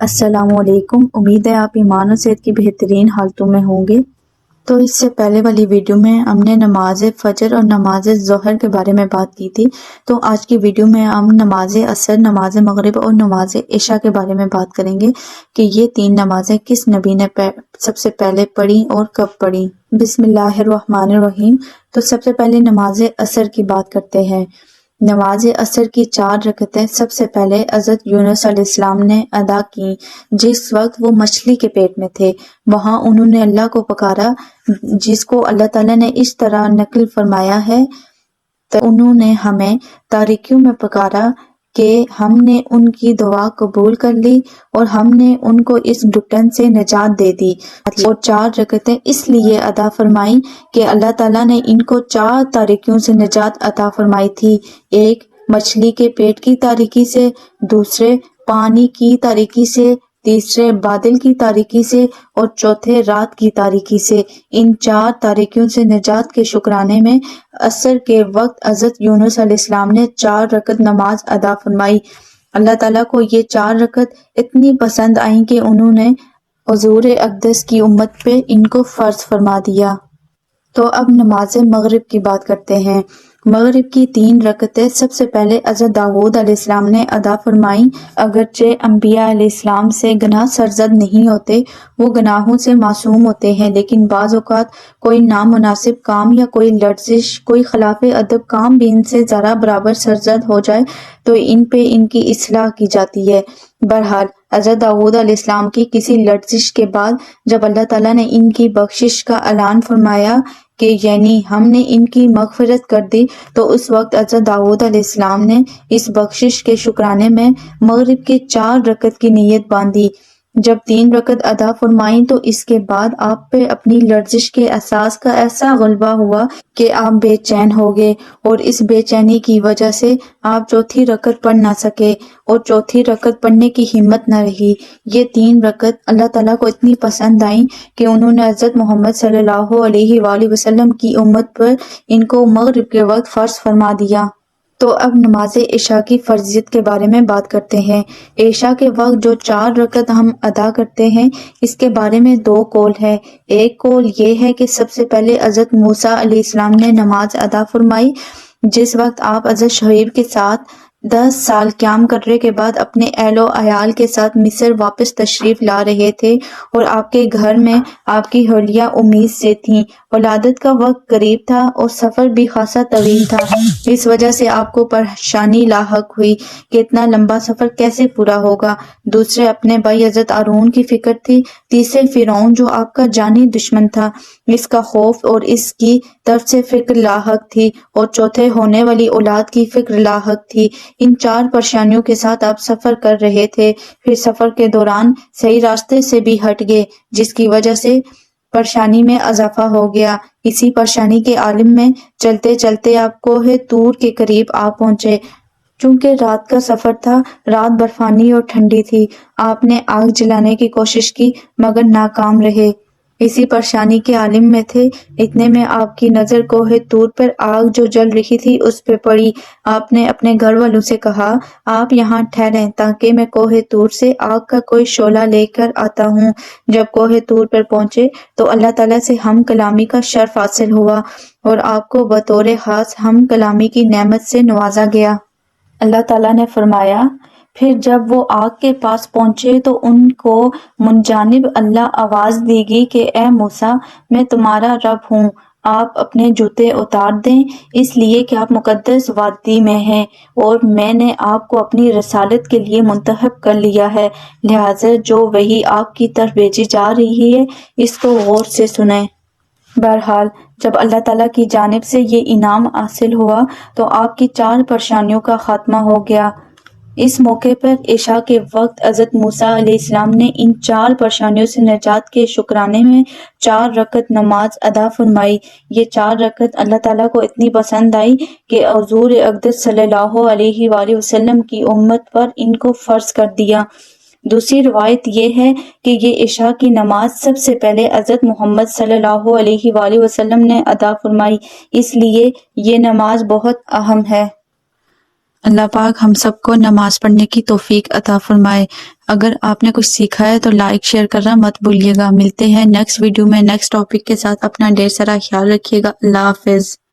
السلام علیکم۔ امید ہے آپ ایمان و صحت کی بہترین حالتوں میں ہوں گے۔ تو اس سے پہلے والی ویڈیو میں ہم نے نماز فجر اور نماز ظہر کے بارے میں بات کی تھی، تو آج کی ویڈیو میں ہم نماز عصر، نماز مغرب اور نماز عشاء کے بارے میں بات کریں گے کہ یہ تین نمازیں کس نبی نے سب سے پہلے پڑھی اور کب پڑھی۔ بسم اللہ الرحمن الرحیم۔ تو سب سے پہلے نماز عصر کی بات کرتے ہیں۔ نماز عصر کی 4 رکعتیں سب سے پہلے حضرت یونس علیہ السلام نے ادا کی، جس وقت وہ مچھلی کے پیٹ میں تھے۔ وہاں انہوں نے اللہ کو پکارا، جس کو اللہ تعالیٰ نے اس طرح نقل فرمایا ہے، تو انہوں نے ہمیں تاریکیوں میں پکارا کہ ہم نے ان کی دعا قبول کر لی اور ہم نے ان کو اس گھٹن سے نجات دے دی۔ اور 4 رکعتیں اس لیے ادا فرمائی کہ اللہ تعالیٰ نے ان کو 4 تاریکیوں سے نجات عطا فرمائی تھی۔ ایک، مچھلی کے پیٹ کی تاریکی سے، دوسرے پانی کی تاریکی سے، تیسرے بادل کی تاریکی سے، اور چوتھے رات کی تاریکی سے۔ ان 4 تاریکیوں سے نجات کے شکرانے میں عصر کے وقت حضرت یونس علیہ السلام نے 4 رکعت نماز ادا فرمائی۔ اللہ تعالیٰ کو یہ 4 رکعت اتنی پسند آئیں کہ انہوں نے حضور اقدس کی امت پہ ان کو فرض فرما دیا۔ تو اب نماز مغرب کی بات کرتے ہیں۔ مغرب کی 3 رکعتیں سب سے پہلے حضرت داؤد علیہ السلام نے ادا فرمائیں۔ اگرچہ انبیاء علیہ السلام سے گناہ سرزد نہیں ہوتے، وہ گناہوں سے معصوم ہوتے ہیں، لیکن بعض اوقات کوئی نامناسب کام یا کوئی لرزش، کوئی خلاف ادب کام بھی ان سے ذرا برابر سرزد ہو جائے تو ان پہ ان کی اصلاح کی جاتی ہے۔ بہرحال حضرت داؤد علیہ السلام کی کسی لرزش کے بعد جب اللہ تعالیٰ نے ان کی بخشش کا اعلان فرمایا کہ یعنی ہم نے ان کی مغفرت کر دی، تو اس وقت حضرت داؤد علیہ السلام نے اس بخشش کے شکرانے میں مغرب کے 4 رکعت کی نیت باندھی۔ جب 3 رکعت ادا فرمائیں تو اس کے بعد آپ پہ اپنی لرزش کے احساس کا ایسا غلبہ ہوا کہ آپ بے چین ہو گئے، اور اس بے چینی کی وجہ سے آپ چوتھی رکعت پڑھ نہ سکے اور چوتھی رکعت پڑھنے کی ہمت نہ رہی۔ یہ 3 رکعت اللہ تعالیٰ کو اتنی پسند آئیں کہ انہوں نے حضرت محمد صلی اللہ علیہ وآلہ وسلم کی امت پر ان کو مغرب کے وقت فرض فرما دیا۔ تو اب نماز عشاء کی فرضیت کے بارے میں بات کرتے ہیں۔ عشاء کے وقت جو 4 رکعت ہم ادا کرتے ہیں، اس کے بارے میں 2 قول ہے۔ ایک قول یہ ہے کہ سب سے پہلے حضرت موسیٰ علیہ السلام نے نماز ادا فرمائی، جس وقت آپ حضرت شعیب کے ساتھ 10 سال قیام کرنے کے بعد اپنے اہل و عیال کے ساتھ مصر واپس تشریف لا رہے تھے، اور آپ کے گھر میں آپ کی حلیہ امید سے تھیں۔ ولادت کا وقت قریب تھا اور سفر بھی خاصا طویل تھا، اس وجہ سے آپ کو پریشانی لاحق ہوئی کہ اتنا لمبا سفر کیسے پورا ہوگا۔ دوسرے اپنے بھائی حضرت ہارون کی فکر تھی، تیسرے فرعون جو آپ کا جانی دشمن تھا، اس کا خوف اور اس کی طرف سے فکر لاحق تھی، اور چوتھے ہونے والی اولاد کی فکر لاحق تھی۔ ان 4 پریشانیوں کے ساتھ آپ سفر کر رہے تھے، پھر سفر کے دوران صحیح راستے سے بھی ہٹ گئے، جس کی وجہ سے پریشانی میں اضافہ ہو گیا۔ اسی پریشانی کے عالم میں چلتے چلتے آپ کوہ طور کے قریب آ پہنچے۔ چونکہ رات کا سفر تھا، رات برفانی اور ٹھنڈی تھی، آپ نے آگ جلانے کی کوشش کی مگر ناکام رہے۔ اسی پریشانی کے عالم میں تھے، اتنے میں آپ کی نظر کوہ طور پر آگ جو جل رہی تھی اس پہ پڑی۔ آپ نے اپنے گھر والوں سے کہا، آپ یہاں ٹھہریں تاکہ میں کوہ طور سے آگ کا کوئی شعلہ لے کر آتا ہوں۔ جب کوہ طور پر پہنچے تو اللہ تعالیٰ سے ہم کلامی کا شرف حاصل ہوا اور آپ کو بطور خاص ہم کلامی کی نعمت سے نوازا گیا۔ اللہ تعالیٰ نے فرمایا، پھر جب وہ آگ کے پاس پہنچے تو ان کو من جانب اللہ آواز دی گئی کہ اے موسیٰ، میں تمہارا رب ہوں، آپ اپنے جوتے اتار دیں، اس لیے کہ آپ مقدس وادی میں ہیں اور میں نے آپ کو اپنی رسالت کے لیے منتخب کر لیا ہے، لہٰذا جو وحی آپ کی طرف بھیجی جا رہی ہے اس کو غور سے سنیں۔ بہرحال جب اللہ تعالیٰ کی جانب سے یہ انعام حاصل ہوا تو آپ کی 4 پریشانیوں کا خاتمہ ہو گیا۔ اس موقع پر عشاء کے وقت حضرت موسیٰ علیہ السلام نے ان 4 پریشانیوں سے نجات کے شکرانے میں 4 رکعت نماز ادا فرمائی۔ یہ 4 رکعت اللہ تعالیٰ کو اتنی پسند آئی کہ حضور اقدس صلی اللہ علیہ وآلہ وسلم کی امت پر ان کو فرض کر دیا۔ دوسری روایت یہ ہے کہ یہ عشاء کی نماز سب سے پہلے حضرت محمد صلی اللہ علیہ وآلہ وسلم نے ادا فرمائی، اس لیے یہ نماز بہت اہم ہے۔ اللہ پاک ہم سب کو نماز پڑھنے کی توفیق عطا فرمائے۔ اگر آپ نے کچھ سیکھا ہے تو لائک شیئر کرنا مت بھولیے گا۔ ملتے ہیں نیکسٹ ویڈیو میں نیکسٹ ٹاپک کے ساتھ۔ اپنا ڈھیر سارا خیال رکھیے گا۔ اللہ حافظ۔